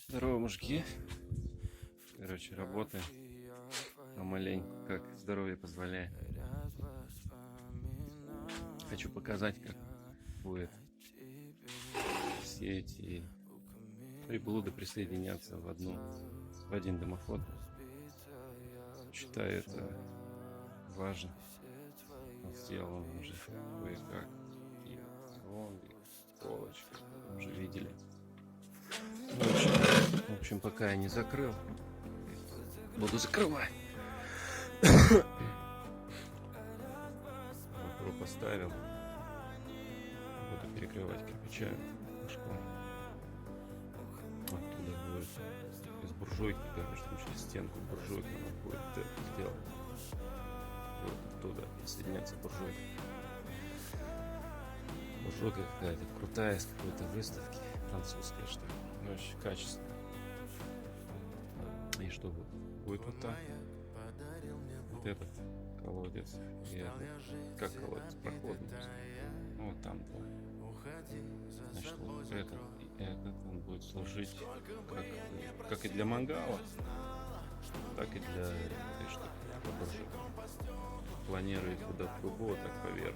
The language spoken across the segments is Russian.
Здорово, мужики. Короче, работаем. Помаленьку, как здоровье позволяет. Хочу показать, как будет все эти приблуды присоединяться в один дымоход. Считаю, это важно. Вот сделан уже кое-как. Такие колонки, полочки, уже видели. В общем, пока я не закрыл, буду закрывать. Вокруг поставил. Буду перекрывать кирпичами. Оттуда будет из буржуйки, короче, там через стенку буржуйка надо будет это сделать. Вот оттуда соединяется буржуйка. Буржуйка какая-то крутая, с какой-то выставки. Французская, что ли. Ну, очень качественно. И что будет вот так. Вот этот колодец. И этот, как колодец, проходный. Ну, вот там два. Значит, вот этот и этот он будет служить как и для мангала, так и для этой штуки. Планирую куда в трубу, вот так поверх.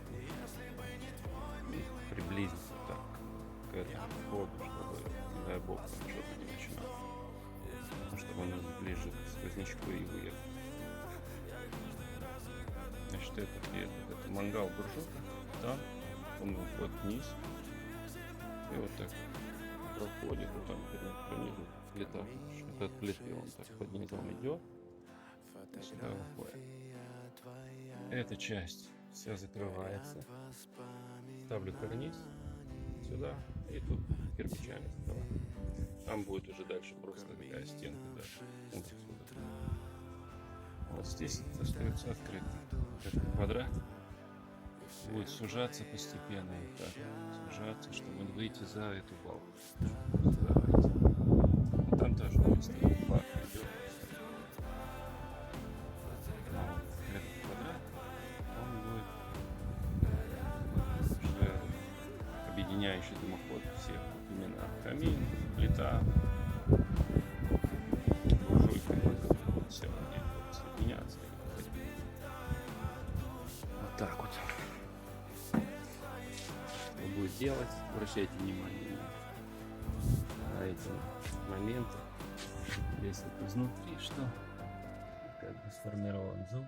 Приблизиться так к этому входу, чтобы, не дай бог, там что-то не начинало. Чтобы он ближе к сквознячку и выехал. Значит, это мангал буржуйка, там он вот вниз. И вот так проходит, вот там по низу плита. От плиты он так под низом идет. И сюда выходит. Эта часть вся закрывается. Ставлю карниз сюда и тут кирпичами закрываю. Там будет уже дальше просто такая стенка дальше. Вот отсюда. Вот здесь остается открыто. Этот квадрат будет сужаться постепенно, вот так, сужаться, чтобы выйти за эту балку. Там тоже будет стоять балка, идет. Этот квадрат, он будет уже объединяющий дымоход всех. Именно камин, плита, буржуйка, все они будут соединяться. Вот так вот. Будет делать, обращайте внимание на эти моменты. Здесь вот изнутри что как бы сформирован зум,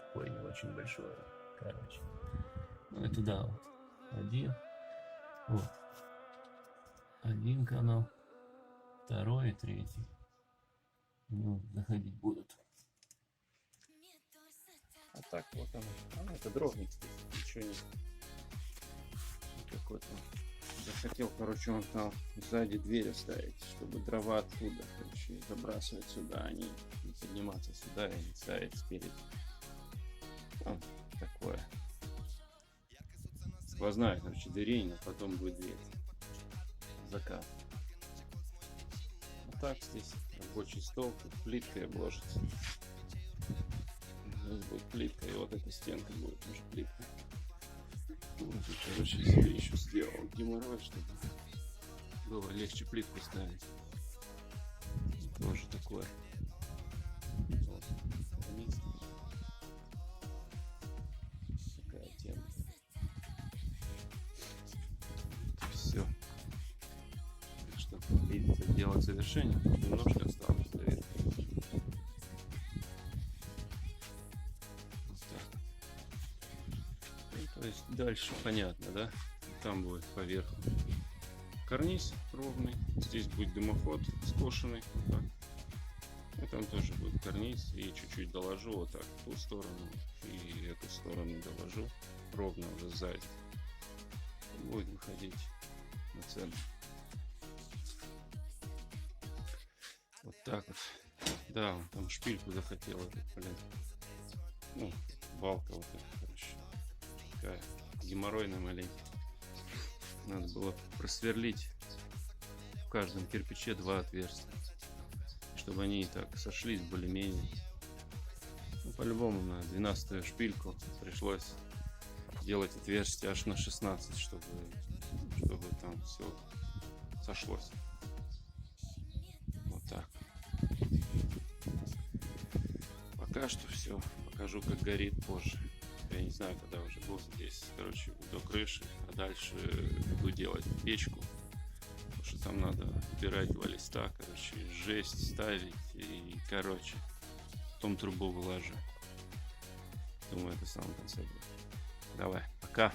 такой не очень большой, короче. Ну и туда вот один канал, второй и третий. Ну, заходить будут. А так вот он, это дровник, ничего нет. Какой-то захотел, короче, он там сзади дверь оставить, чтобы дрова оттуда, короче, забрасывать сюда, а не подниматься сюда и ставить спереди. Вот такое. Сквозная, короче, дверей, но потом будет дверь. Закат. Вот так здесь рабочий стол, тут плиткой обложится. Здесь будет плитка, и вот эта стенка будет тоже плитка. Вот, короче, себе еще сделал геморрой, чтобы было легче плитку ставить. Тоже такое. Вот. Такая тема. Все. Так что видите, дело завершения. Немножко осталось до этого. То есть дальше понятно, да? Там будет поверх карниз ровный, здесь будет дымоход скошенный, вот так. И там тоже будет карниз, и чуть-чуть доложу вот так в ту сторону и эту сторону доложу ровно уже сзади. Будет выходить на центр. Вот так вот. Да, он там шпильку захотел, блин. Ну, балка вот эта, короче. Такая геморройная маленькая. Надо было просверлить в каждом кирпиче 2 отверстия, чтобы они и так сошлись более-менее. Ну, по-любому на 12-ю шпильку пришлось делать отверстие аж на 16, чтобы там все сошлось. пока что все. Покажу, как горит позже. Я не знаю, когда уже буду здесь. Короче, до крыши. А дальше буду делать печку. Потому что там надо убирать 2 листа. Короче, жесть ставить. И, короче, потом трубу выложу. Думаю, это в самом конце будет. Давай, пока.